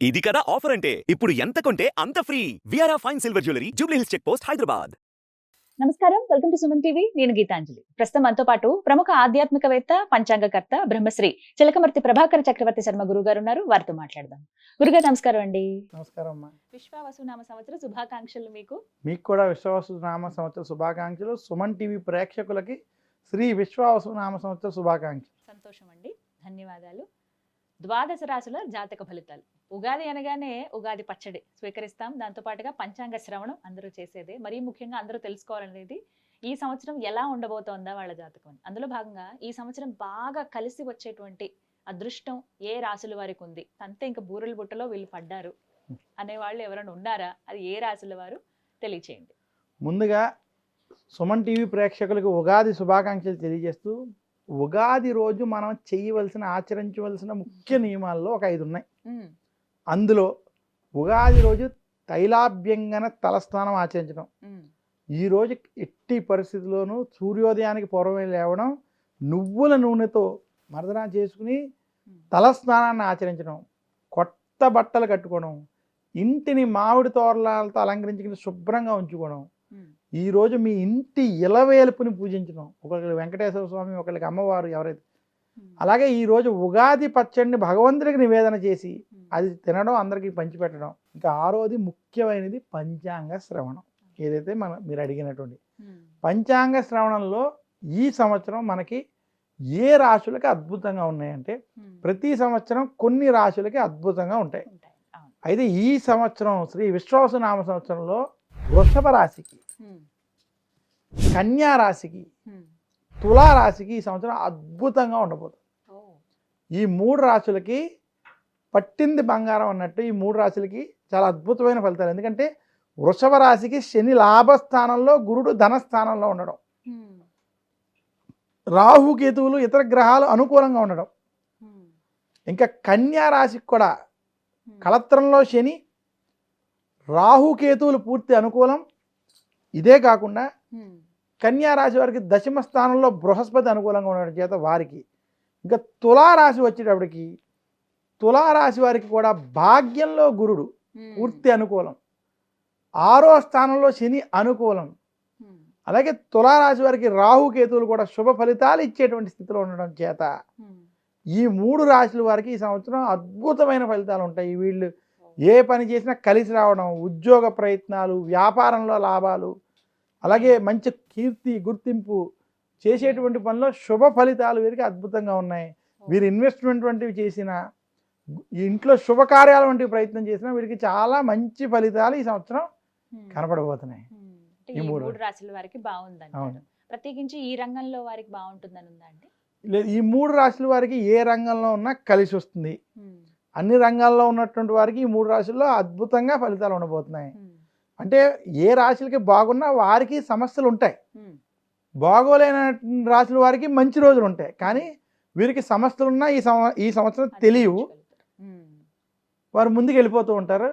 ఇది కదా ఆఫర్ అంటే ఇప్పుడు ఎంత కొంటే అంత ఫ్రీ విఆర్ఆ fine silver jewellery Jubilee Hills check post Hyderabad. నమస్కారం, వెల్కమ్ టు సుమన్ టీవీ. నేను గీతాంజలి. ప్రస్తుతం మనతో పాటు ప్రముఖ ఆధ్యాత్మికవేత్త, పంచాంగకర్త బ్రహ్మశ్రీ చిలకమర్తి ప్రభాకర చక్రవర్తి శర్మ గురుగారు ఉన్నారు. వారితో మాట్లాడదాం. గురుగారు నమస్కారం అండి. నమస్కారం అమ్మా. విశ్వావసునామ సంవత్సర శుభాకాంక్షలు మీకు. మీకు కూడా విశ్వావసునామ సంవత్సర శుభాకాంక్షలు. సుమన్ టీవీ ప్రేక్షకులకి శ్రీ విశ్వావసునామ సంవత్సర శుభాకాంక్షలు. సంతోషం అండి, ధన్యవాదాలు. ద్వాదశ రాశుల జాతక ఫలితాలు. ఉగాది అనగానే ఉగాది పచ్చడి స్వీకరిస్తాం. దాంతో పాటుగా పంచాంగ శ్రవణం అందరూ చేసేదే. మరీ ముఖ్యంగా అందరూ తెలుసుకోవాలనేది ఈ సంవత్సరం ఎలా ఉండబోతోందా వాళ్ళ జాతకం. అందులో భాగంగా ఈ సంవత్సరం బాగా కలిసి వచ్చేటువంటి అదృష్టం ఏ రాశుల వారికి ఉంది, అంతే ఇంకా బూరెల బుట్టలో వీళ్ళు పడ్డారు అనేవాళ్ళు ఎవరైనా ఉన్నారా? అది ఏ రాశుల వారు తెలియచేయండి. ముందుగా సుమన్ టీవీ ప్రేక్షకులకు ఉగాది శుభాకాంక్షలు తెలియజేస్తూ, ఉగాది రోజు మనం చేయవలసిన ఆచరించవలసిన ముఖ్య నియమాల్లో ఒక 5 ఉన్నాయి. అందులో ఉగాది రోజు తైలాభ్యంగన తలస్నానం ఆచరించడం. ఈరోజు ఎట్టి పరిస్థితుల్లోనూ సూర్యోదయానికి పూర్వమే లేవడం, నువ్వుల నూనెతో మర్దన చేసుకుని తలస్నానాన్ని ఆచరించడం, కొత్త బట్టలు కట్టుకోవడం, ఇంటిని మామిడి తోరణాలతో అలంకరించుకుని శుభ్రంగా ఉంచుకోవడం, ఈరోజు మీ ఇంటి ఇలవేలుపుని పూజించడం, ఒకరికి వెంకటేశ్వర స్వామి, ఒకరికి అమ్మవారు ఎవరైతే. అలాగే ఈరోజు ఉగాది పచ్చడిని భగవంతుడికి నివేదన చేసి అది తినడం, అందరికీ పంచిపెట్టడం. ఇంకా 6వది ముఖ్యమైనది పంచాంగ శ్రవణం. ఏదైతే మీరు అడిగినటువంటి పంచాంగ శ్రవణంలో ఈ సంవత్సరం మనకి ఏ రాశులకి అద్భుతంగా ఉన్నాయంటే, ప్రతి సంవత్సరం కొన్ని రాశులకి అద్భుతంగా ఉంటాయి. అయితే ఈ సంవత్సరం శ్రీ విశ్వావసునామ సంవత్సరంలో వృషభ రాశికి, కన్యా రాశికి, తులా రాశికి ఈ సంవత్సరం అద్భుతంగా ఉండబోతుంది. ఈ 3 రాశులకి పట్టింది బంగారం అన్నట్టు ఈ 3 రాశులకి చాలా అద్భుతమైన ఫలితాలు. ఎందుకంటే వృషభ రాశికి శని లాభస్థానంలో, గురుడు ధనస్థానంలో ఉండడం, రాహుకేతువులు ఇతర గ్రహాలు అనుకూలంగా ఉండడం, ఇంకా కన్యా రాశికి కూడా కళత్రంలో శని, రాహుకేతువులు పూర్తి అనుకూలం. ఇదే కాకుండా కన్యా రాశి వారికి దశమ స్థానంలో బృహస్పతి అనుకూలంగా ఉండడం చేత వారికి, ఇంకా తులారాశి వచ్చేటప్పటికి తులారాశి వారికి కూడా భాగ్యంలో గురుడు పూర్తి అనుకూలం, 6వ స్థానంలో శని అనుకూలం. అలాగే తులారాశి వారికి రాహుకేతువులు కూడా శుభ ఫలితాలు ఇచ్చేటువంటి స్థితిలో ఉండడం చేత ఈ 3 రాశుల వారికి ఈ సంవత్సరం అద్భుతమైన ఫలితాలు ఉంటాయి. వీళ్ళు ఏ పని చేసినా కలిసి రావడం, ఉద్యోగ ప్రయత్నాలు, వ్యాపారంలో లాభాలు, అలాగే మంచి కీర్తి గుర్తింపు, చేసేటువంటి పనిలో శుభ ఫలితాలు వీరికి అద్భుతంగా ఉన్నాయి. వీరు ఇన్వెస్ట్మెంట్ వంటివి చేసిన, ఇంట్లో శుభకార్యాల వంటివి ప్రయత్నం చేసినా వీరికి చాలా మంచి ఫలితాలు ఈ సంవత్సరం కనపడబోతున్నాయి. ఈ 3 రాశుల వారికి బాగుందండి. ప్రత్యేకించి ఈ రంగంలో వారికి బాగుంటుందని ఉందా అండి? లేదు, ఈ 3 రాశుల వారికి ఏ రంగంలో ఉన్నా కలిసి వస్తుంది. అన్ని రంగాల్లో ఉన్నటువంటి వారికి ఈ 3 రాశుల్లో అద్భుతంగా ఫలితాలు ఉండబోతున్నాయి. అంటే ఏ రాశులకి బాగున్నా వారికి సమస్యలు ఉంటాయి, బాగోలేని రాశుల వారికి మంచి రోజులు ఉంటాయి. కానీ వీరికి సమస్యలు ఉన్నా ఈ సంవత్సరం తెలియవు, వారు ముందుకు వెళ్ళిపోతూ ఉంటారు,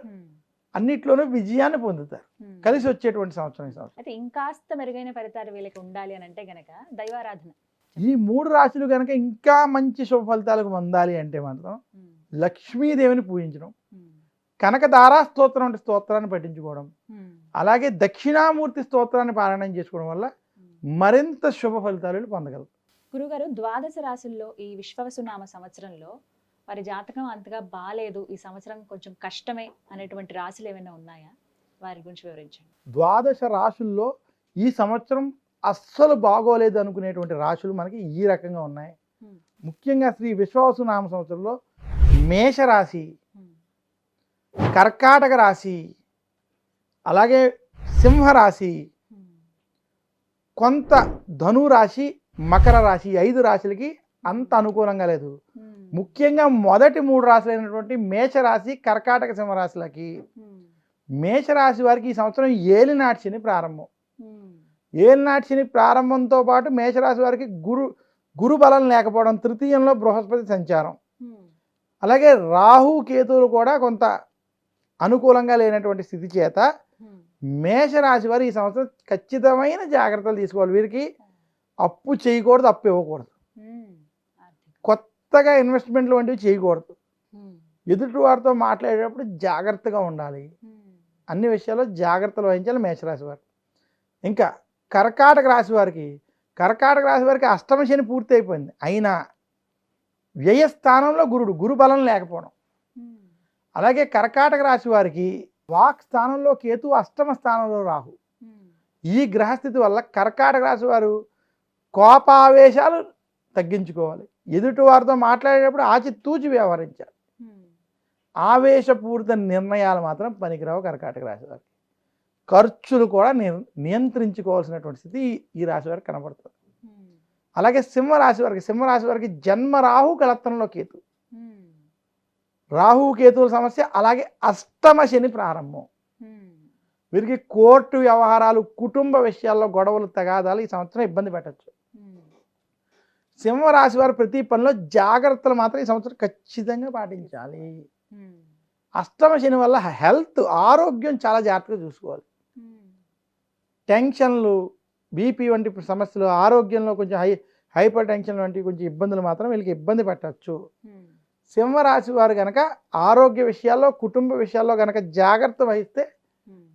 అన్నిట్లోనూ విజయాన్ని పొందుతారు. కలిసి వచ్చేటువంటి సంవత్సరం ఈ సంవత్సరం. అయితే ఇంకాస్త మెరుగైన ఫలితాలు వీళ్ళకి ఉండాలి అని అంటే గనక దైవారాధన. ఈ 3 రాశులు కనుక ఇంకా మంచి శుభ ఫలితాలకు పొందాలి అంటే మాత్రం లక్ష్మీదేవిని పూజించడం, కనకదారా స్తోత్రం అంటే స్తోత్రాన్ని పఠించుకోవడం, అలాగే దక్షిణామూర్తి స్తోత్రాన్ని పారాయణం చేసుకోవడం వల్ల మరింత శుభ ఫలితాలు పొందగలరు. గురుగారు, ద్వాదశ రాశుల్లో ఈ విశ్వావసునామ సంవత్సరంలో వారి జాతకం అంతగా బాలేదు, ఈ సంవత్సరం కొంచెం కష్టమే అనేటువంటి రాశులు ఏమైనా ఉన్నాయా? వారి గురించి వివరించండి. ద్వాదశ రాశుల్లో ఈ సంవత్సరం అస్సలు బాగోలేదు అనుకునేటువంటి రాశులు మనకి ఈ రకంగా ఉన్నాయి. ముఖ్యంగా శ్రీ విశ్వావసునామ సంవత్సరంలో మేషరాశి, కర్కాటక రాశి, అలాగే సింహరాశి, కొంత ధనురాశి, మకర రాశి, 5 రాశులకి అంత అనుకూలంగా లేదు. ముఖ్యంగా మొదటి 3 రాశులైనటువంటి మేషరాశి, కర్కాటక సింహరాశులకి, మేషరాశి వారికి ఈ సంవత్సరం ఏలినాటి శని ప్రారంభం. ఏలినాటి శని ప్రారంభంతో పాటు మేషరాశి వారికి గురు బలం లేకపోవడం, తృతీయంలో బృహస్పతి సంచారం, అలాగే రాహు కేతువులు కూడా కొంత అనుకూలంగా లేనటువంటి స్థితి చేత మేషరాశి వారు ఈ సంవత్సరం ఖచ్చితమైన జాగ్రత్తలు తీసుకోవాలి. వీరికి అప్పు చేయకూడదు, అప్పు ఇవ్వకూడదు, కొత్తగా ఇన్వెస్ట్మెంట్లు వంటివి చేయకూడదు. ఎదుటి వారితో మాట్లాడేటప్పుడు జాగ్రత్తగా ఉండాలి. అన్ని విషయాల్లో జాగ్రత్తలు వహించాలి మేషరాశి వారు. ఇంకా కర్కాటక రాశి వారికి అష్టమ శని పూర్తి అయిపోయింది. అయినా వ్యయస్థానంలో గురు బలం లేకపోవడం. అలాగే కర్కాటక రాశి వారికి వాక్ స్థానంలో కేతు, అష్టమ స్థానంలో రాహు. ఈ గ్రహస్థితి వల్ల కర్కాటక రాశి వారు కోపావేశాలు తగ్గించుకోవాలి. ఎదుటి వారితో మాట్లాడేటప్పుడు ఆచితూచి వ్యవహరించాలి. ఆవేశపూరిత నిర్ణయాలు మాత్రం పనికిరావు కర్కాటక రాశి వారికి. ఖర్చులు కూడా నియంత్రించుకోవాల్సినటువంటి స్థితి ఈ రాశి వారికి కనబడుతుంది. అలాగే సింహరాశి వారికి జన్మ రాహు కలత్రంలో కేతు. రాహు కేతువుల సమస్య, అలాగే అష్టమ శని ప్రారంభం. వీరికి కోర్టు వ్యవహారాలు, కుటుంబ విషయాల్లో గొడవలు, తగాదాలు ఈ సంవత్సరం ఇబ్బంది పెట్టచ్చు. సింహరాశి వారు ప్రతి పనిలో జాగ్రత్తలు మాత్రం ఈ సంవత్సరం ఖచ్చితంగా పాటించాలి. అష్టమ శని వల్ల హెల్త్, ఆరోగ్యం చాలా జాగ్రత్తగా చూసుకోవాలి. టెన్షన్లు, బీపీ వంటి సమస్యలు, ఆరోగ్యంలో కొంచెం హైపర్ టెన్షన్ వంటి కొంచెం ఇబ్బందులు మాత్రం వీళ్ళకి ఇబ్బంది పెట్టచ్చు. సింహరాశి వారు కనుక ఆరోగ్య విషయాల్లో, కుటుంబ విషయాల్లో కనుక జాగ్రత్త వహిస్తే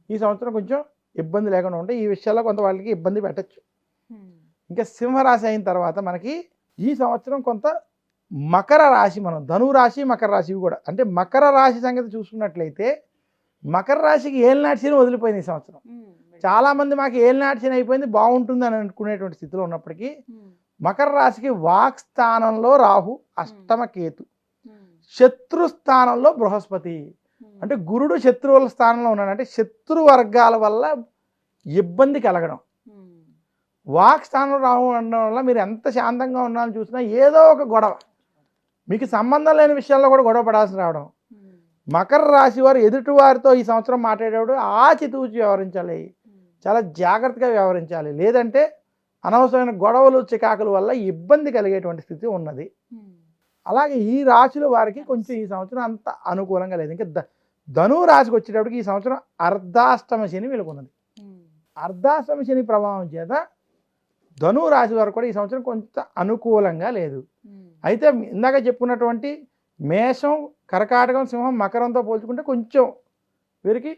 ఈ సంవత్సరం కొంచెం ఇబ్బంది లేకుండా ఉంటే ఈ విషయాల్లో కొంత వాళ్ళకి ఇబ్బంది పెట్టచ్చు. ఇంకా సింహరాశి అయిన తర్వాత మనకి ఈ సంవత్సరం కొంత మకర రాశి, మనం ధనురాశి, మకర రాశి కూడా, అంటే మకర రాశి సంగతి చూసుకున్నట్లయితే మకర రాశికి ఏలినాటి శని వదిలిపోయింది ఈ సంవత్సరం. చాలామంది మాకు ఏలినాటి శని అయిపోయింది బాగుంటుంది అని అనుకునేటువంటి స్థితిలో ఉన్నప్పటికీ మకర రాశికి వాక్ స్థానంలో రాహు, అష్టమ కేతు, శత్రు స్థానంలో బృహస్పతి. అంటే గురుడు శత్రువుల స్థానంలో ఉన్నాడు, అంటే శత్రు వర్గాల వల్ల ఇబ్బంది కలగడం. వాక్ స్థానంలో రాహు ఉండడం వల్ల మీరు ఎంత శాంతంగా ఉన్నారని చూసినా ఏదో ఒక గొడవ, మీకు సంబంధం లేని విషయాల్లో కూడా గొడవ పడాల్సి రావడం. మకర రాశి వారు ఎదుటి వారితో ఈ సంవత్సరం మాట్లాడేటప్పుడు ఆచితూచి వ్యవహరించాలి, చాలా జాగ్రత్తగా వ్యవహరించాలి. లేదంటే అనవసరమైన గొడవలు, చికాకుల వల్ల ఇబ్బంది కలిగేటువంటి స్థితి ఉన్నది. అలాగే ఈ రాశుల వారికి కొంచెం ఈ సంవత్సరం అంత అనుకూలంగా లేదు. ఇంకా ధను రాశికి వచ్చేటప్పటికి ఈ సంవత్సరం అర్ధాష్టమ శని వీళ్ళకున్నది. అర్ధాష్టమ శని ప్రభావం చేత ధను రాశి వారు కూడా ఈ సంవత్సరం కొంచెం అనుకూలంగా లేదు. అయితే ఇందాక చెప్పుకున్నటువంటి మేషం, కర్కాటకం, సింహం, మకరంతో పోల్చుకుంటే కొంచెం వీరికి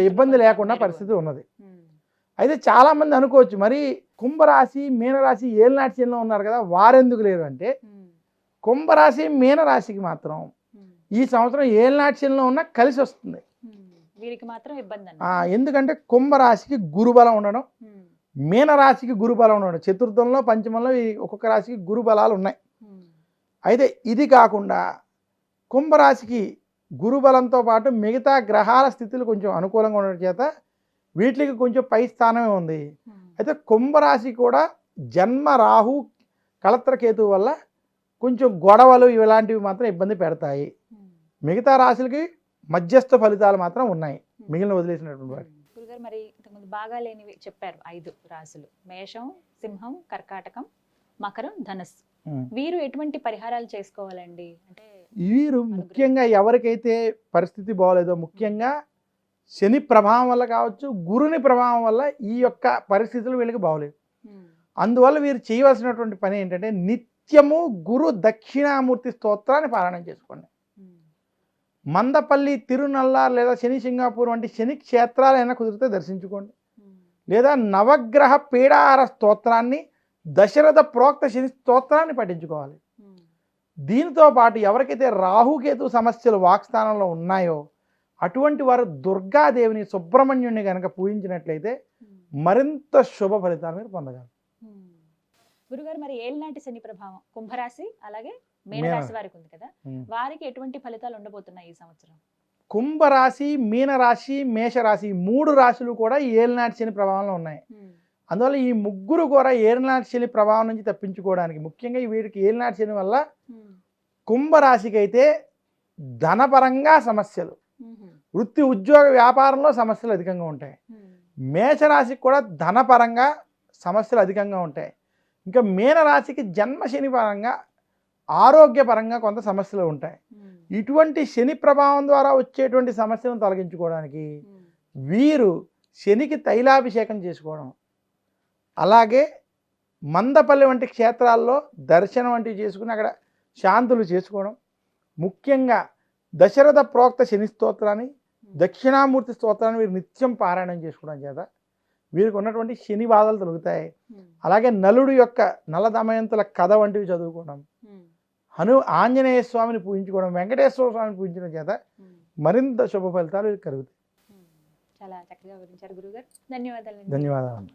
ఇబ్బంది లేకుండా పరిస్థితి ఉన్నది. అయితే చాలామంది అనుకోవచ్చు, మరి కుంభరాశి, మీనరాశి ఏలినాటి శనిలో ఉన్నారు కదా, వారెందుకు లేరు అంటే, కుంభరాశి, మీనరాశికి మాత్రం ఈ సంవత్సరం ఏలినాటి శనిలో ఉన్న కలిసి వస్తుంది. వీరికి మాత్రం ఇబ్బంది. ఎందుకంటే కుంభరాశికి గురుబలం ఉండడం, మీనరాశికి గురుబలం ఉండడం, చతుర్థంలో, పంచమంలో ఈ ఒక్కొక్క రాశికి గురుబలాలు ఉన్నాయి. అయితే ఇది కాకుండా కుంభరాశికి గురుబలంతో పాటు మిగతా గ్రహాల స్థితులు కొంచెం అనుకూలంగా ఉండడం చేత వీటికి కొంచెం పై స్థానమే ఉంది. అయితే కుంభరాశి కూడా జన్మ రాహు కళత్రకేతు వల్ల కొంచెం గొడవలు ఇలాంటివి మాత్రం ఇబ్బంది పెడతాయి. మిగతా రాశులకి మధ్యస్థ ఫలితాలు మాత్రం ఉన్నాయి మిగిలిన వదిలేసినటువంటి వాటి. గురుగారు, మరి ఇంతకుముందు బాగా లేనివి చెప్పారు 5 రాశులు: మేషం, సింహం, కర్కాటకం, మకరం, ధనస్సు. వీరు ఎటువంటి పరిహారాలు చేసుకోవాలండి? అంటే వీరు ముఖ్యంగా ఎవరికైతే పరిస్థితి బాగోలేదో, ముఖ్యంగా శని ప్రభావం వల్ల కావచ్చు, గురుని ప్రభావం వల్ల ఈ యొక్క పరిస్థితులు వీళ్ళకి బాగోలేదు. అందువల్ల వీరు చేయవలసినటువంటి పని ఏంటంటే నిత్యము గురు దక్షిణామూర్తి స్తోత్రాన్ని పారాయణం చేసుకోండి. మందపల్లి, తిరునల్లార్ లేదా శని సింగాపూర్ వంటి శని క్షేత్రాలైనా కుదిరితే దర్శించుకోండి. లేదా నవగ్రహ పీడాహార స్తోత్రాన్ని, దశరథ ప్రోక్త శని స్తోత్రాన్ని పఠించుకోవాలి. దీనితో పాటు ఎవరికైతే రాహుకేతు సమస్యలు వాక్స్థానంలో ఉన్నాయో అటువంటి వారు దుర్గాదేవిని, సుబ్రహ్మణ్యుడిని కనుక పూజించినట్లయితే మరింత శుభ ఫలితాలు మీరు పొందగలరు. గురుగారు, మరి ఏలినాటి శని ప్రభావం కుంభరాశి అలాగే మీనరాశి వారికి ఉంది కదా, వారికి ఎటువంటి ఫలితాలు ఉండబోతున్నాయి ఈ సంవత్సరం? కుంభరాశి, మీనరాశి, మేషరాశి 3 రాశులు కూడా ఏలినాటి శని ప్రభావంలో ఉన్నాయి. అందువల్ల ఈ ముగ్గురు కూడా ఏలినాటి శని ప్రభావం నుంచి తప్పించుకోవడానికి, ముఖ్యంగా వీరికి ఏలినాటి శని వల్ల కుంభరాశికి అయితే ధనపరంగా సమస్యలు, వృత్తి ఉద్యోగ వ్యాపారంలో సమస్యలు అధికంగా ఉంటాయి. మేషరాశికి కూడా ధనపరంగా సమస్యలు అధికంగా ఉంటాయి. ఇంకా మీనరాశికి జన్మ శని పరంగా, ఆరోగ్యపరంగా కొంత సమస్యలు ఉంటాయి. ఇటువంటి శని ప్రభావం ద్వారా వచ్చేటువంటి సమస్యలను తొలగించుకోవడానికి వీరు శనికి తైలాభిషేకం చేసుకోవడం, అలాగే మందపల్లి వంటి క్షేత్రాల్లో దర్శనం వంటివి చేసుకుని అక్కడ శాంతులు చేసుకోవడం, ముఖ్యంగా దశరథ ప్రోక్త శని స్తోత్రాన్ని, దక్షిణామూర్తి స్తోత్రాన్ని వీరు నిత్యం పారాయణం చేసుకోవడం చేత వీరికి ఉన్నటువంటి శని బాధలు తొలుగుతాయి. అలాగే నలుడు యొక్క నల దమయంతుల కథ వంటివి చదువుకోవడం, ఆంజనేయ స్వామిని పూజించుకోవడం, వెంకటేశ్వర స్వామిని పూజించడం చేత మరింత శుభ ఫలితాలు వీరికి కలుగుతాయి. చాలా చక్కగా వివరించారు గురుగారు. ధన్యవాదాలు. ధన్యవాదాలు.